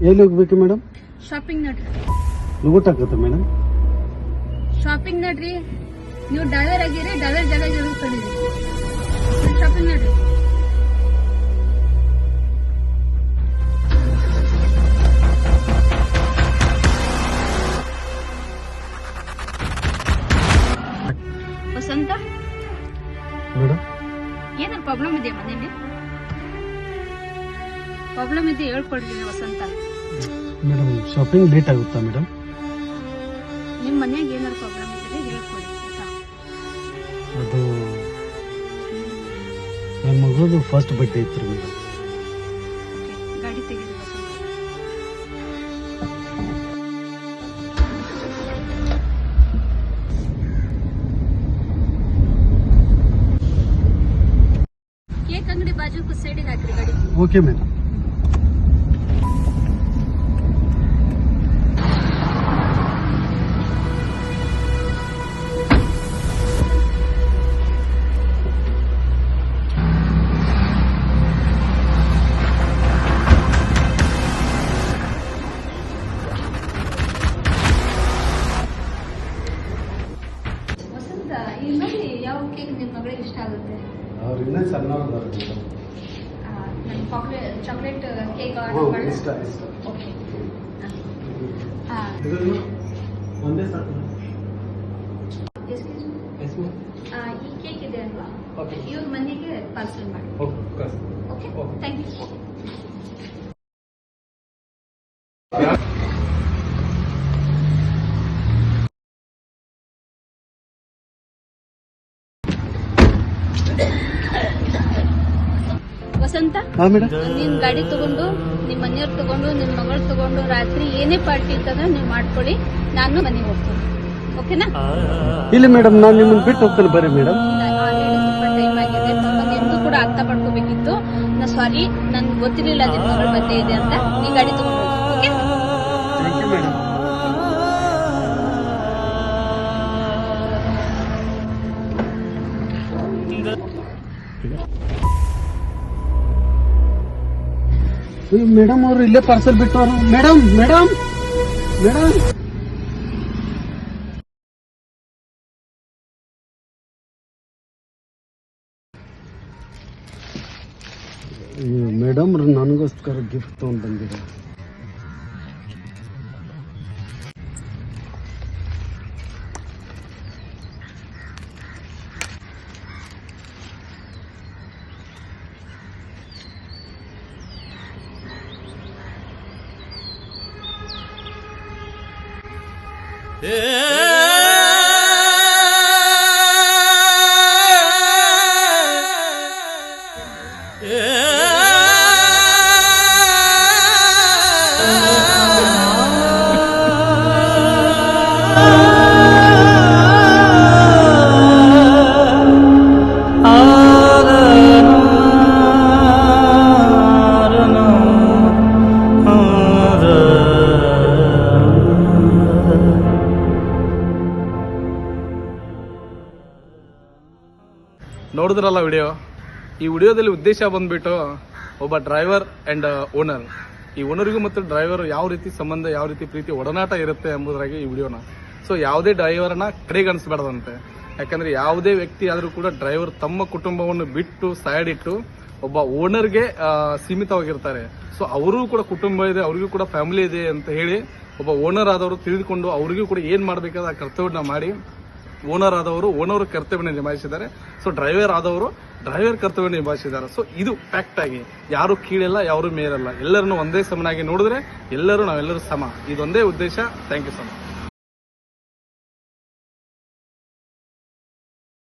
ಎಲ್ಲಿ ಹೋಗ್ಬೇಕು madam? Shopping ನಡ್ರಿ. ಊಟಕ್ಕತ್ತ ಮೇಡಮ್? ಶಾಪಿಂಗ್ ನಡ್ರಿ. ನೀವು ಡ್ರೈವರ್ ಆಗಿರಿ, ಡ್ರೈವರ್ ಜಾಗ ಕಳಿದ್ರಿ. ಶಾಪಿಂಗ್ ನಡ್ರಿ. ವಸಂತ, ಮೇಡಮ್ ಏನಾರ ಪ್ರಾಬ್ಲಮ್ ಇದೆಯಾ ಮನೇಲಿ? ಪ್ರಾಬ್ಲಮ್ ಇದೆ ಹೇಳ್ಕೊಡ್ರಿ ವಸಂತ. ಮೇಡಮ್ ಶಾಪಿಂಗ್ ಲೇಟ್ ಆಗುತ್ತಾ ಮೇಡಮ್? ನಿಮ್ಮ ಮನ್ಯಾಗ ಏನಾರ ಪ್ರಾಬ್ಲಮ್ ಇದ್ರೆ ಹೇಳ್ಕೊಡಿ ಆಯ್ತಾ? ಅದು ನನ್ನ ಮಗಳದು ಫಸ್ಟ್ ಬರ್ಡೇ ಇತ್ತು ಮೇಡಮ್. ಗಾಡಿ ತೆಗೀರಿ ವಸಂತ. ಕೇಕ್ ಅಂಗಡಿ ಬಾಜು ಸೈಡಿಗೆ ಹಾಕ್ರಿ ಗಾಡಿ. Okay madam. ವಸಂತ, ಇನ್ನೊಂದು ಯಾವ ಕೇಕ್ ನಿಮ್ಮ ಮಗಳಿಗೆ ಇಷ್ಟ ಆಗುತ್ತೆ? ಅವ್ರು ಇನ್ನೂ ಸಣ್ಣವ್ರು ಬರೋದು. ನಾನು ಚಾಕ್ಲೇಟ್ ಕೇಕ್ ಇಷ್ಟ ಇಷ್ಟ. ಓಕೆ. ಒಂದೇ ಸಾಕು. ಈ ಕೇಕ್ ಇದೆ ಅಲ್ವಾ, ಓಕೆ. ಇವ್ರ ಮನೆಗೆ ಪಾರ್ಸಲ್ ಮಾಡಿ. Okay, thank you. ವಸಂತ, ನಿನ್ ಗಾಡಿ ತಗೊಂಡು ನಿಮ್ ಮನೆಯವ್ರು ತಗೊಂಡು ನಿಮ್ ಮಗಳು ತಗೊಂಡು ರಾತ್ರಿ ಏನೇ ಪಾರ್ಟಿ ಇತ್ತಂದ್ರೆ ನೀವು ಮಾಡ್ಕೊಳ್ಳಿ. ನಾನು ಮನೆಗೆ ಹೋಗ್ತೀನಿ. ಓಕೆನಾ? ಇಲ್ಲ ಮೇಡಮ್, ನಾನು ನಿಮ್ಮನ್ನು ಬಿಟ್ಟು ಹೋಗ್ತೇನೆ. ಬರ್ರಿ ಮೇಡಮ್. ಆಲ್ರೆಡಿ ಸ್ವಲ್ಪ ಟೈಮ್ ಆಗಿದೆ. ಪಾಪ ನಿಮ್ದು ಕೂಡ ಅರ್ಥ ಪಡ್ಕೋಬೇಕಿತ್ತು. ಸಾರಿ, ನನ್ಗೆ ಗೊತ್ತಿರಲಿಲ್ಲ ನಿಮ್ ಮಗಳ ಬರ್ಡೇ ಇದೆ ಅಂತ. ಈ ಗಾಡಿ ತಗೊಂಡು ಹೋಗಿ. Okay? Thank you madam. Madam ಅವರು ಇಲ್ಲೇ ಪಾರ್ಸಲ್ ಬಿಟ್ಟವರು. ಮೇಡಮ್ ಮೇಡಮ್ ಮೇಡಮ್ ಮೇಡಮ್ ನನಗೋಸ್ಕರ ಗಿಫ್ಟ್ ತಗೊಂಡು ಬಂದಿದೆ. ನೋಡಿದ್ರಲ್ಲ ವಿಡಿಯೋ. ಈ ವಿಡಿಯೋದಲ್ಲಿ ಉದ್ದೇಶ ಬಂದ್ಬಿಟ್ಟು ಒಬ್ಬ ಡ್ರೈವರ್ ಅಂಡ್ ಓನರ್, ಈ ಓನರ್ಗೂ ಮತ್ತು ಡ್ರೈವರ್ ಯಾವ ರೀತಿ ಸಂಬಂಧ, ಯಾವ ರೀತಿ ಪ್ರೀತಿ ಒಡನಾಟ ಇರುತ್ತೆ ಎಂಬುದರಾಗಿ ಈ ವಿಡಿಯೋನ. ಸೊ ಯಾವುದೇ ಡ್ರೈವರ್ನ ಕಡೆಗಣಿಸಬಾರ್ದಂತೆ. ಯಾಕಂದ್ರೆ ಯಾವುದೇ ವ್ಯಕ್ತಿ ಆದರೂ ಕೂಡ ಡ್ರೈವರ್ ತಮ್ಮ ಕುಟುಂಬವನ್ನು ಬಿಟ್ಟು ಸೈಡ್ ಇಟ್ಟು ಒಬ್ಬ ಓನರ್ಗೆ ಸೀಮಿತವಾಗಿರ್ತಾರೆ. ಸೊ ಅವರೂ ಕೂಡ ಕುಟುಂಬ ಇದೆ, ಅವ್ರಿಗೂ ಕೂಡ ಫ್ಯಾಮಿಲಿ ಇದೆ ಅಂತ ಹೇಳಿ ಒಬ್ಬ ಓನರ್ ಆದವರು ತಿಳಿದುಕೊಂಡು ಅವ್ರಿಗೂ ಕೂಡ ಏನ್ ಮಾಡಬೇಕಾದ ಕರ್ತವ್ಯನ ಮಾಡಿ ಓನರ್ ಆದವರು ಓನರ್ ಕರ್ತವ್ಯ ನಿಭಾಯಿಸಿದ್ದಾರೆ. ಸೊ ಡ್ರೈವರ್ ಆದವರು ಡ್ರೈವರ್ ಕರ್ತವ್ಯ ನಿಭಾಯಿಸಿದ್ದಾರೆ. ಸೊ ಇದು ಫ್ಯಾಕ್ಟ್ ಆಗಿ ಯಾರು ಕೀಳಲ್ಲ, ಯಾರು ಮೇಲಲ್ಲ, ಎಲ್ಲರನ್ನು ಒಂದೇ ಸಮನಾಗಿ ನೋಡಿದ್ರೆ ನಾವೆಲ್ಲರೂ ಸಮ. ಇದೊಂದೇ ಉದ್ದೇಶ. Thank you so much.